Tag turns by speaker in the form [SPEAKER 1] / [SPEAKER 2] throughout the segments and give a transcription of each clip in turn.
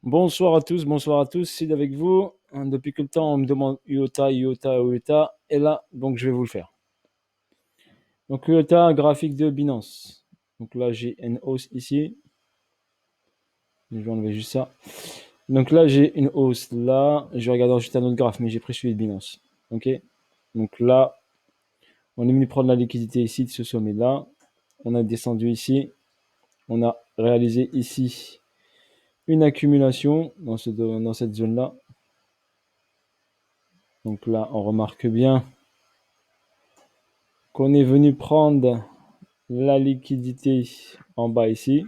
[SPEAKER 1] Bonsoir à tous, Sid avec vous. Depuis quel temps on me demande IOTA, IOTA, IOTA, et là, donc je vais vous le faire. Donc IOTA, graphique de Binance. Donc là, j'ai une hausse ici. Je vais enlever juste ça. Donc là, j'ai une hausse là. Je vais regarder ensuite un autre graphe, mais j'ai pris celui de Binance. Ok. Donc là, on est venu prendre la liquidité ici de ce sommet-là. On a descendu ici. On a réalisé ici une accumulation dans cette zone-là. Donc là, on remarque bien qu'on est venu prendre la liquidité en bas ici.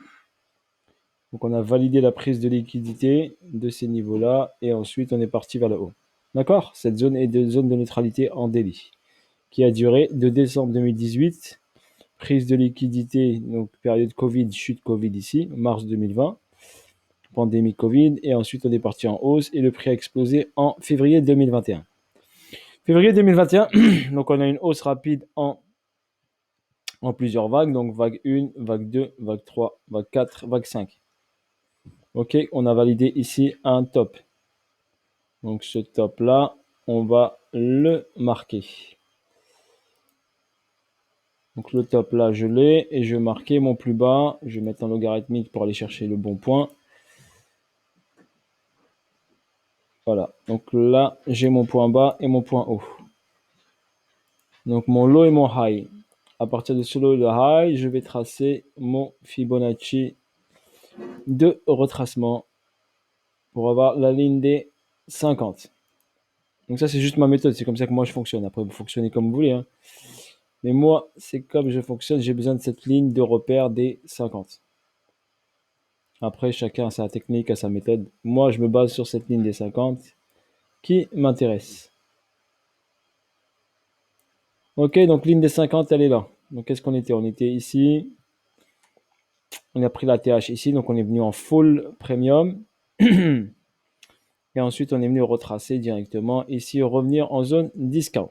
[SPEAKER 1] Donc on a validé la prise de liquidité de ces niveaux-là et ensuite on est parti vers le haut. D'accord. Cette zone est de zone de neutralité en daily qui a duré de décembre 2018, prise de liquidité, donc période Covid, chute Covid ici, mars 2020, pandémie Covid, et ensuite on est parti en hausse et le prix a explosé en février 2021. Février 2021, donc on a une hausse rapide en plusieurs vagues, donc vague 1, vague 2, vague 3, vague 4, vague 5. Ok, on a validé ici un top. Donc ce top là, on va le marquer. Donc le top là, je l'ai et je vais marquer mon plus bas. Je vais mettre un logarithmique pour aller chercher le bon point. Voilà, donc là, j'ai mon point bas et mon point haut. Donc mon low et mon high. À partir de ce low et le high, je vais tracer mon Fibonacci de retracement pour avoir la ligne des 50. Donc ça, c'est juste ma méthode. C'est comme ça que moi, je fonctionne. Après, vous fonctionnez comme vous voulez, hein. Mais moi, c'est comme je fonctionne. J'ai besoin de cette ligne de repère des 50. Après, chacun a sa technique, a sa méthode. Moi, je me base sur cette ligne des 50 qui m'intéresse. Ok, donc ligne des 50, elle est là. Donc, qu'est-ce qu'on était? On était ici. On a pris la TH ici. Donc, on est venu en full premium. Et ensuite, on est venu retracer directement ici, revenir en zone discount.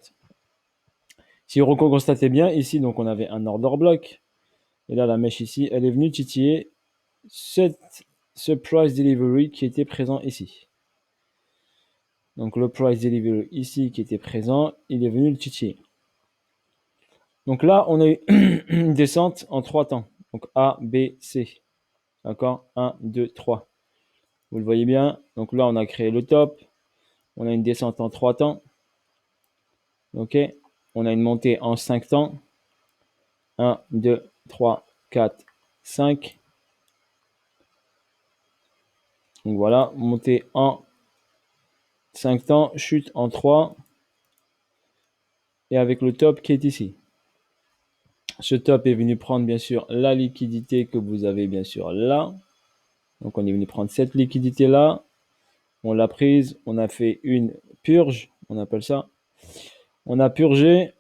[SPEAKER 1] Si vous constatez bien, ici, donc on avait un order block. Et là, la mèche ici, elle est venue titiller ce price delivery qui était présent ici. Donc le price delivery ici qui était présent, il est venu le titiller. Donc là, on a eu une descente en 3 temps. Donc A, B, C. D'accord? 1, 2, 3. Vous le voyez bien. Donc là, on a créé le top. On a une descente en 3 temps. Ok? On a une montée en 5 temps. 1, 2, 3, 4, 5. Donc voilà, montée en 5 temps, chute en 3. Et avec le top qui est ici. Ce top est venu prendre bien sûr la liquidité que vous avez bien sûr là. Donc on est venu prendre cette liquidité là. On l'a prise, on a fait une purge, on appelle ça. On a purgé,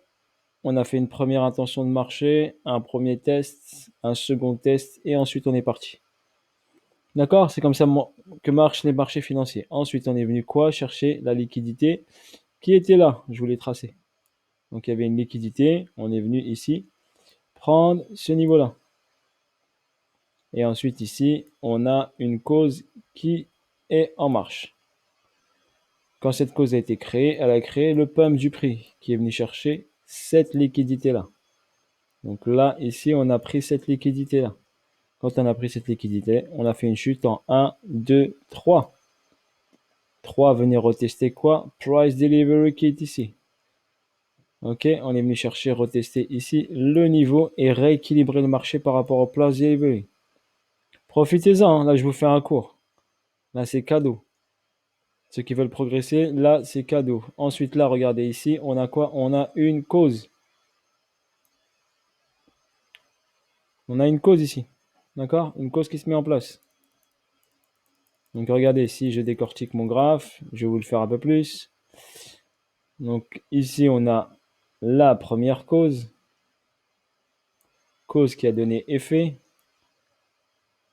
[SPEAKER 1] on a fait une première intention de marché, un premier test, un second test et ensuite on est parti. D'accord? C'est comme ça que marchent les marchés financiers. Ensuite on est venu quoi? Chercher la liquidité qui était là. Je vous l'ai tracé. Donc il y avait une liquidité, on est venu ici prendre ce niveau-là. Et ensuite ici, on a une cause qui est en marche. Quand cette cause a été créée, elle a créé le pump du prix qui est venu chercher cette liquidité-là. Donc là, ici, on a pris cette liquidité-là. Quand on a pris cette liquidité, on a fait une chute en 1, 2, 3. 3, venez retester quoi? Price Delivery qui est ici. Ok, on est venu chercher, retester ici le niveau et rééquilibrer le marché par rapport au Price Delivery. Profitez-en, hein. Là je vous fais un cours. Là c'est cadeau. Ceux qui veulent progresser, là c'est cadeau. Ensuite là, regardez ici, on a quoi? On a une cause. On a une cause ici. D'accord? Une cause qui se met en place. Donc regardez, si je décortique mon graphe, je vais vous le faire un peu plus. Donc ici, on a la première cause. Cause qui a donné effet.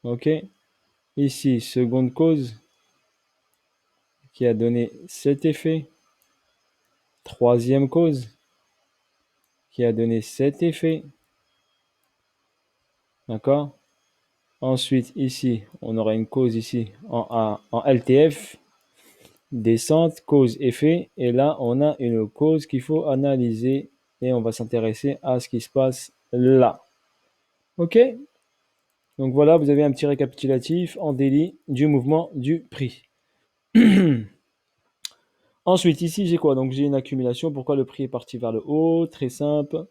[SPEAKER 1] Ok? Ici, seconde cause qui a donné cet effet. Troisième cause qui a donné cet effet. D'accord? Ensuite, ici, on aura une cause ici en LTF, descente, cause, effet. Et là, on a une cause qu'il faut analyser et on va s'intéresser à ce qui se passe là. OK? Donc voilà, vous avez un petit récapitulatif en daily du mouvement du prix. Ensuite, ici, j'ai quoi? Donc j'ai une accumulation. Pourquoi le prix est parti vers le haut? Très simple.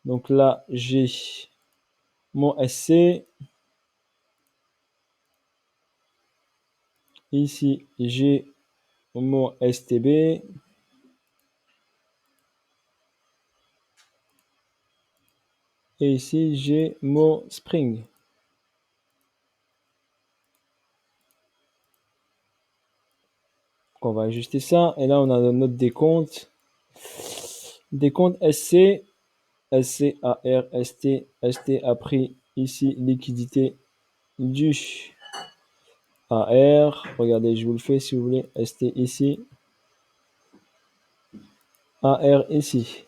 [SPEAKER 1] Donc là, j'ai mon SC. Ici, j'ai mon STB. Et ici, j'ai mon spring. Donc on va ajuster ça. Et là, on a notre décompte. Décompte SC. SCAR, ST. ST a pris ici liquidité du AR. Regardez, je vous le fais si vous voulez. ST ici. AR ici.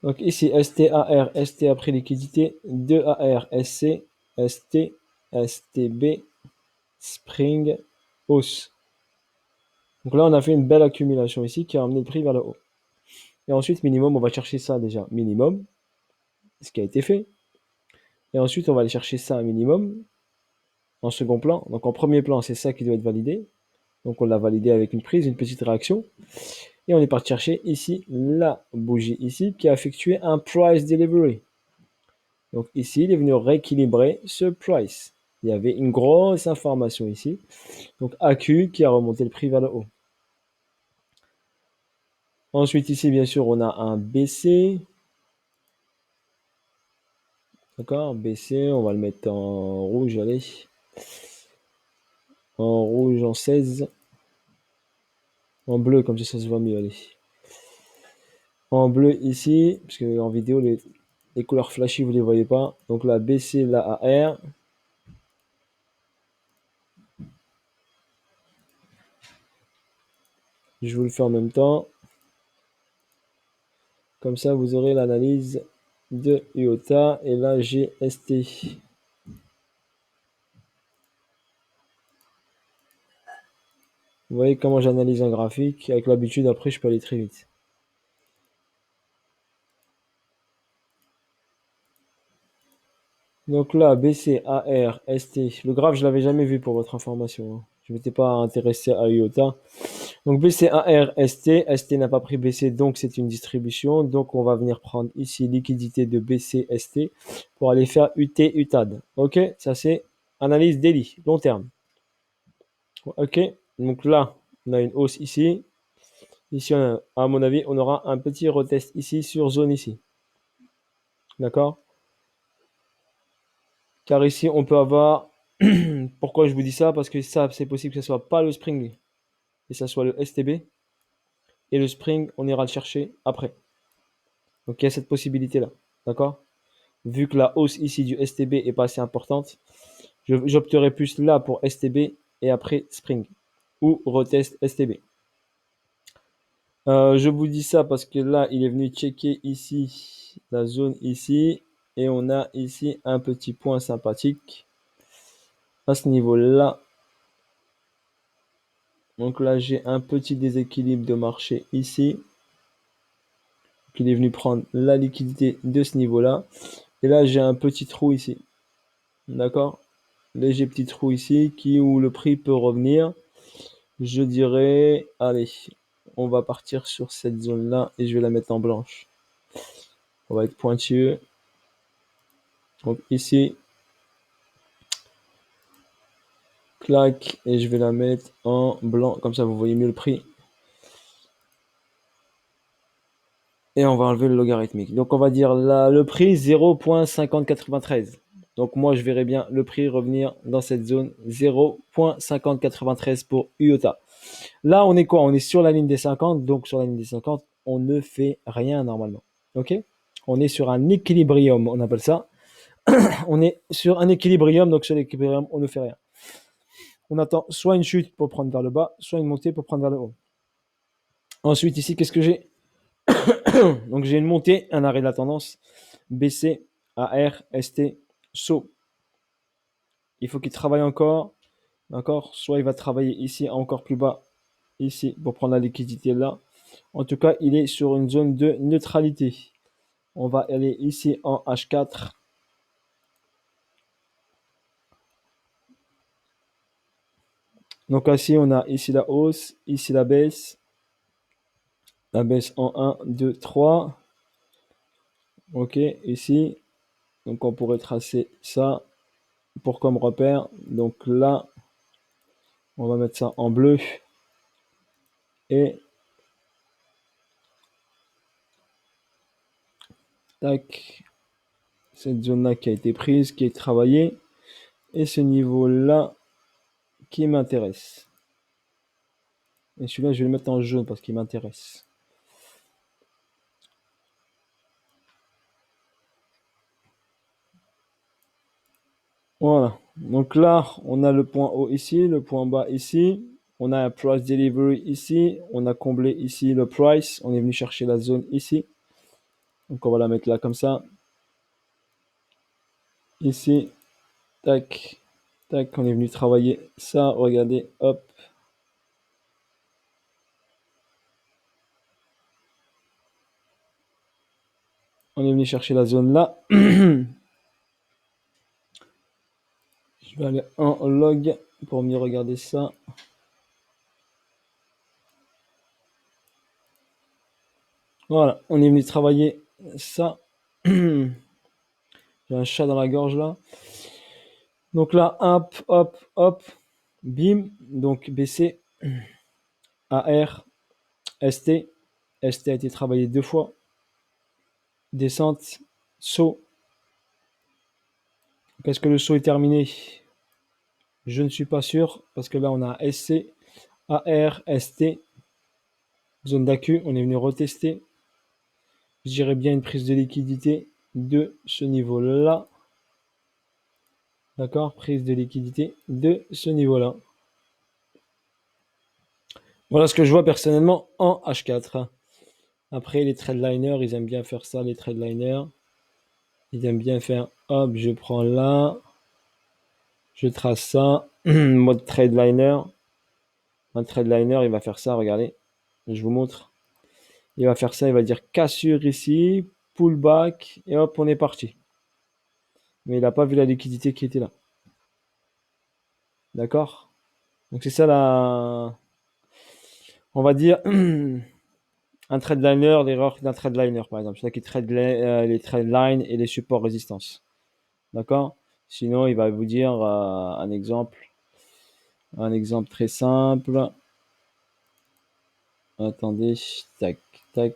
[SPEAKER 1] Donc ici, STAR, ST a pris liquidité, 2AR, SC, ST, STB, Spring, hausse. Donc là, on a fait une belle accumulation ici qui a amené le prix vers le haut. Et ensuite, minimum, on va chercher ça déjà, minimum, ce qui a été fait. Et ensuite, on va aller chercher ça, un minimum, en second plan. Donc en premier plan, c'est ça qui doit être validé. Donc on l'a validé avec une prise, une petite réaction. Et on est parti chercher ici la bougie ici qui a effectué un price delivery. Donc ici, il est venu rééquilibrer ce price. Il y avait une grosse information ici. Donc AQ qui a remonté le prix vers le haut. Ensuite ici, bien sûr, on a un BC. D'accord, BC, on va le mettre en rouge, allez. En rouge, en 16. En bleu, comme ça se voit mieux, allez. En bleu ici, parce que en vidéo, les couleurs flashy, vous ne les voyez pas. Donc là, BC, la AR. Je vous le fais en même temps. Comme ça, vous aurez l'analyse de IOTA. Et là, j'ai ST. Vous voyez comment j'analyse un graphique. Avec l'habitude, après, je peux aller très vite. Donc là, BC, AR, ST. Le graphe, je l'avais jamais vu pour votre information, hein. Je m'étais pas intéressé à IOTA. Donc BC, AR, ST. ST n'a pas pris BC, donc c'est une distribution. Donc on va venir prendre ici liquidité de BC, ST pour aller faire UT, UTAD. Ok, ça c'est analyse daily, long terme. Ok, donc là, on a une hausse ici. Ici, à mon avis, on aura un petit retest ici sur zone ici. D'accord? Car ici, on peut avoir... Pourquoi je vous dis ça? Parce que ça, c'est possible que ce soit pas le spring et ça soit le STB. Et le spring, on ira le chercher après. Donc, il y a cette possibilité-là. D'accord? Vu que la hausse ici du STB est pas assez importante, j'opterai plus là pour STB et après spring. Ou retest STB. Je vous dis ça parce que là, il est venu checker ici, la zone ici. Et on a ici un petit point sympathique à ce niveau-là. Donc là, j'ai un petit déséquilibre de marché ici. Il est venu prendre la liquidité de ce niveau-là. Et là, j'ai un petit trou ici. D'accord? Léger petit trou ici où le prix peut revenir. Je dirais, allez, on va partir sur cette zone-là et je vais la mettre en blanche. On va être pointueux. Donc ici, clac, et je vais la mettre en blanc. Comme ça, vous voyez mieux le prix. Et on va enlever le logarithmique. Donc on va dire là, le prix 0.5093. Donc moi je verrais bien le prix revenir dans cette zone 0.5093 pour IOTA. Là on est quoi? On est sur la ligne des 50. Donc sur la ligne des 50, on ne fait rien normalement. Ok? On est sur un équilibrium, on appelle ça. On est sur un équilibrium, donc sur l'équilibrium, on ne fait rien. On attend soit une chute pour prendre vers le bas, soit une montée pour prendre vers le haut. Ensuite ici, qu'est-ce que j'ai? Donc j'ai une montée, un arrêt de la tendance, BC, AR, ST, saut. Il faut qu'il travaille encore, d'accord? Soit il va travailler ici encore plus bas, ici, pour prendre la liquidité là. En tout cas, il est sur une zone de neutralité. On va aller ici en H4. Donc ici, on a ici la hausse, ici la baisse. La baisse en 1, 2, 3. Ok, ici. Donc on pourrait tracer ça pour comme repère. Donc là, on va mettre ça en bleu. Et tac, cette zone-là qui a été prise, qui est travaillée. Et ce niveau-là qui m'intéresse. Et celui-là, je vais le mettre en jaune parce qu'il m'intéresse. Voilà. Donc là, on a le point haut ici, le point bas ici. On a un price delivery ici. On a comblé ici le price. On est venu chercher la zone ici. Donc on va la mettre là comme ça. Ici. Tac. Tac. On est venu travailler ça. Regardez. Hop. On est venu chercher la zone là. Je vais aller en log pour mieux regarder ça. Voilà, on est venu travailler ça. J'ai un chat dans la gorge là. Donc là, hop, hop, hop, bim. Donc BC, AR, ST. ST a été travaillé 2 fois. Descente, saut. Est-ce que le saut est terminé? Je ne suis pas sûr parce que là on a SC, AR, ST. Zone d'accu, on est venu retester. Je dirais bien une prise de liquidité de ce niveau-là. D'accord? Prise de liquidité de ce niveau-là. Voilà ce que je vois personnellement en H4. Après, les tradeliners, ils aiment bien faire ça, les tradeliners. Ils aiment bien faire, hop, je prends là, je trace ça, mode tradeliner. Un tradeliner, il va faire ça, regardez. Je vous montre. Il va faire ça, il va dire cassure ici, pullback, et hop, on est parti. Mais il n'a pas vu la liquidité qui était là. D'accord? Donc c'est ça la... On va dire un tradeliner, l'erreur d'un tradeliner par exemple. C'est là qui trade les trade lines et les supports résistance. D'accord? Sinon, il va vous dire un exemple. Un exemple très simple. Attendez, tac, tac.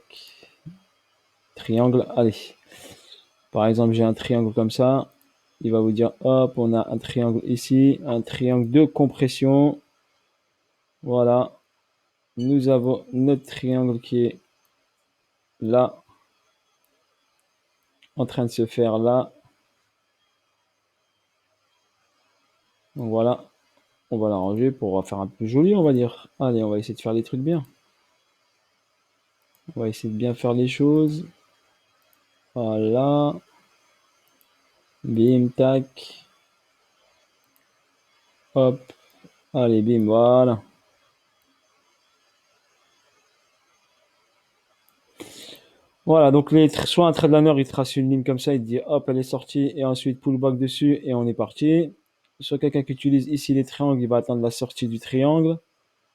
[SPEAKER 1] Triangle, allez. Par exemple, j'ai un triangle comme ça. Il va vous dire, hop, on a un triangle ici, un triangle de compression. Voilà. Nous avons notre triangle qui est là, en train de se faire là. Donc voilà. On va l'arranger pour faire un peu joli, on va dire. Allez, on va essayer de faire des trucs bien. On va essayer de bien faire les choses. Voilà. Bim, tac. Hop. Allez, bim, voilà. Voilà, donc soit un tradeliner, il trace une ligne comme ça, il dit hop, elle est sortie, et ensuite pullback dessus, et on est parti. Soit quelqu'un qui utilise ici les triangles, il va attendre la sortie du triangle.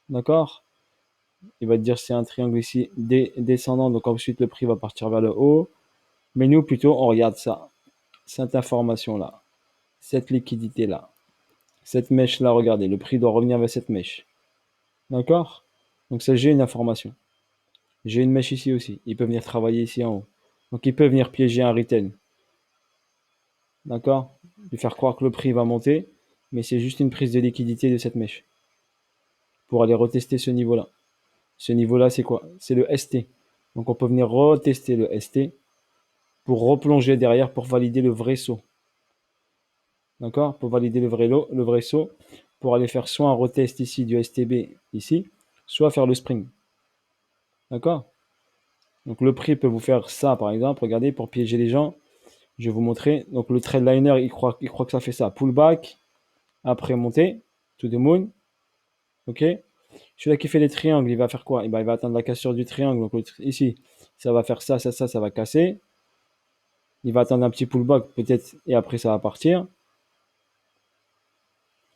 [SPEAKER 1] D'accord? Il va te dire c'est un triangle ici descendant, donc ensuite le prix va partir vers le haut. Mais nous, plutôt, on regarde ça. Cette information-là. Cette liquidité-là. Cette mèche-là, regardez, le prix doit revenir vers cette mèche. D'accord? Donc ça, j'ai une information. J'ai une mèche ici aussi. Il peut venir travailler ici en haut. Donc il peut venir piéger un return. D'accord? Lui faire croire que le prix va monter, mais c'est juste une prise de liquidité de cette mèche. Pour aller retester ce niveau-là. Ce niveau-là, c'est quoi? C'est le ST. Donc on peut venir retester le ST pour replonger derrière pour valider le vrai saut. D'accord? Pour valider le vrai saut, pour aller faire soit un retest ici du STB ici, soit faire le spring. D'accord? Donc le prix peut vous faire ça, par exemple. Regardez, pour piéger les gens, je vais vous montrer. Donc le trade liner, il croit que ça fait ça. Pullback, après montée, to the moon. Ok. Celui-là qui fait les triangles, il va faire quoi? Eh ben, il va atteindre la cassure du triangle. Donc ici, ça va faire ça, ça va casser. Il va attendre un petit pullback peut-être et après ça va partir.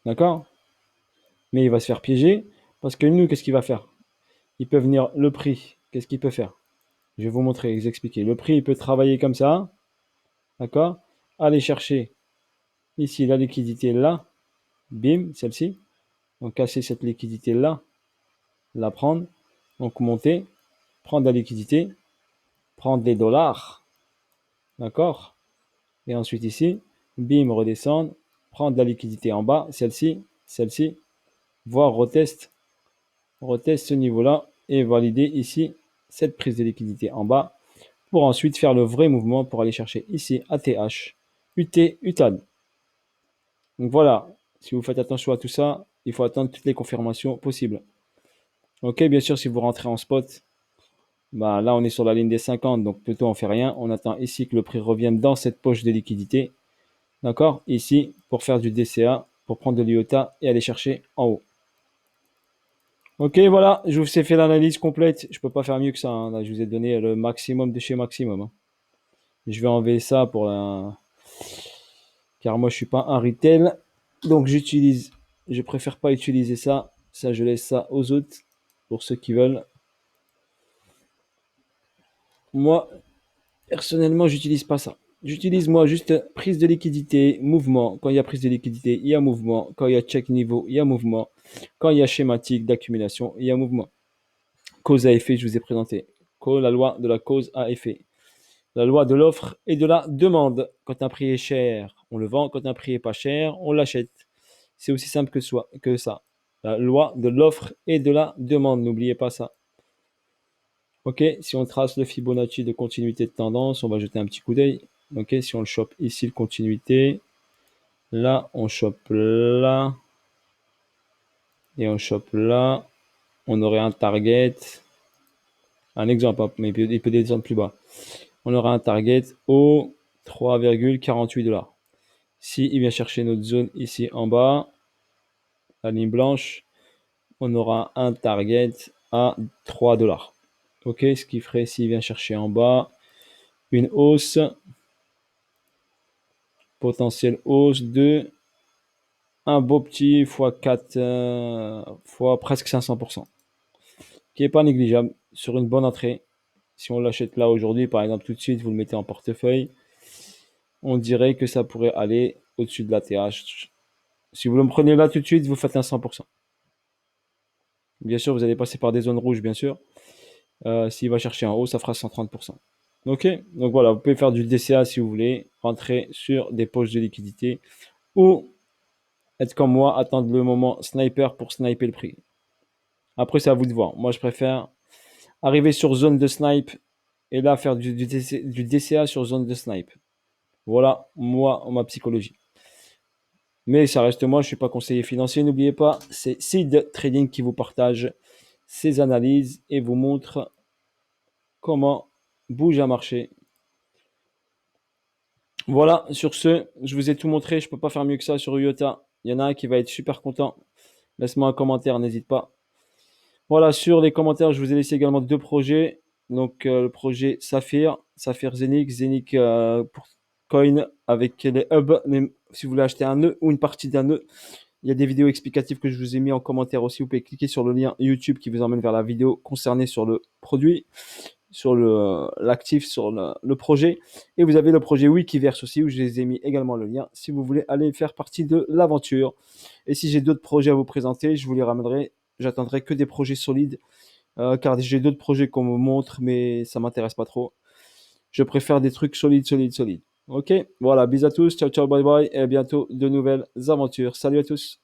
[SPEAKER 1] D'accord? Mais il va se faire piéger parce que nous, qu'est-ce qu'il va faire? Il peut venir le prix. Qu'est-ce qu'il peut faire? Je vais vous montrer, vous expliquer. Le prix, il peut travailler comme ça. D'accord? Aller chercher ici la liquidité là. Bim, celle-ci. Donc casser cette liquidité là. La prendre. Donc monter. Prendre la liquidité. Prendre les dollars. D'accord? Et ensuite ici. Bim, redescendre. Prendre la liquidité en bas. Celle-ci. Celle-ci. Voir retest ce niveau-là et valider ici cette prise de liquidité en bas pour ensuite faire le vrai mouvement pour aller chercher ici ATH, UT, UTAD. Donc voilà, si vous faites attention à tout ça, il faut attendre toutes les confirmations possibles. Ok, bien sûr, si vous rentrez en spot, bah là on est sur la ligne des 50, donc plutôt on fait rien. On attend ici que le prix revienne dans cette poche de liquidité. D'accord? Ici, pour faire du DCA, pour prendre de l'IOTA et aller chercher en haut. Ok, voilà, je vous ai fait l'analyse complète. Je peux pas faire mieux que ça, hein. Là, je vous ai donné le maximum de chez maximum, hein. Je vais enlever ça car moi je suis pas un retail, donc je préfère pas utiliser ça. Ça, je laisse ça aux autres pour ceux qui veulent. Moi, personnellement, j'utilise pas ça. J'utilise moi juste prise de liquidité, mouvement. Quand il y a prise de liquidité, il y a mouvement. Quand il y a check niveau, il y a mouvement. Quand il y a schématique d'accumulation, il y a mouvement. Cause à effet, je vous ai présenté. La loi de la cause à effet. La loi de l'offre et de la demande. Quand un prix est cher, on le vend. Quand un prix est pas cher, on l'achète. C'est aussi simple que ça. La loi de l'offre et de la demande. N'oubliez pas ça. Ok, si on trace le Fibonacci de continuité de tendance, on va jeter un petit coup d'œil. Ok, si on le chope ici, le continuité. Là, on chope là. Et on chope là. On aurait un target. Un exemple, hein, mais il peut descendre plus bas. On aura un target au 3,48 $. Si il vient chercher notre zone ici en bas, la ligne blanche, on aura un target à 3 $. Ok, ce qui ferait s'il vient chercher en bas une hausse, potentielle hausse de un beau petit x4, fois presque 500%, qui n'est pas négligeable sur une bonne entrée. Si on l'achète là aujourd'hui, par exemple tout de suite, vous le mettez en portefeuille, on dirait que ça pourrait aller au-dessus de la TH. Si vous le prenez là tout de suite, vous faites un 100%. Bien sûr, vous allez passer par des zones rouges, bien sûr. S'il va chercher en haut, ça fera 130%. Ok, donc voilà, vous pouvez faire du DCA si vous voulez, rentrer sur des poches de liquidité ou être comme moi, attendre le moment sniper pour sniper le prix. Après, c'est à vous de voir. Moi, je préfère arriver sur zone de snipe et là faire du DCA sur zone de snipe. Voilà, moi, ma psychologie. Mais ça reste moi, je ne suis pas conseiller financier. N'oubliez pas, c'est Seed Trading qui vous partage ses analyses et vous montre comment bouge un marché. Voilà, sur ce, je vous ai tout montré. Je ne peux pas faire mieux que ça sur IOTA. Il y en a un qui va être super content. Laisse-moi un commentaire, n'hésite pas. Voilà, sur les commentaires, je vous ai laissé également deux projets. Donc, le projet Saphir Zenix, pour coin avec les hubs. Mais si vous voulez acheter un nœud ou une partie d'un nœud, il y a des vidéos explicatives que je vous ai mis en commentaire aussi. Vous pouvez cliquer sur le lien YouTube qui vous emmène vers la vidéo concernée sur le produit, sur l'actif, sur le projet. Et vous avez le projet Wikiverse aussi où je les ai mis également le lien si vous voulez aller faire partie de l'aventure. Et si j'ai d'autres projets à vous présenter, je vous les ramènerai. J'attendrai que des projets solides car j'ai d'autres projets qu'on me montre mais ça m'intéresse pas trop. Je préfère des trucs solides. Ok, voilà, bisous à tous, ciao, bye bye et à bientôt de nouvelles aventures. Salut à tous.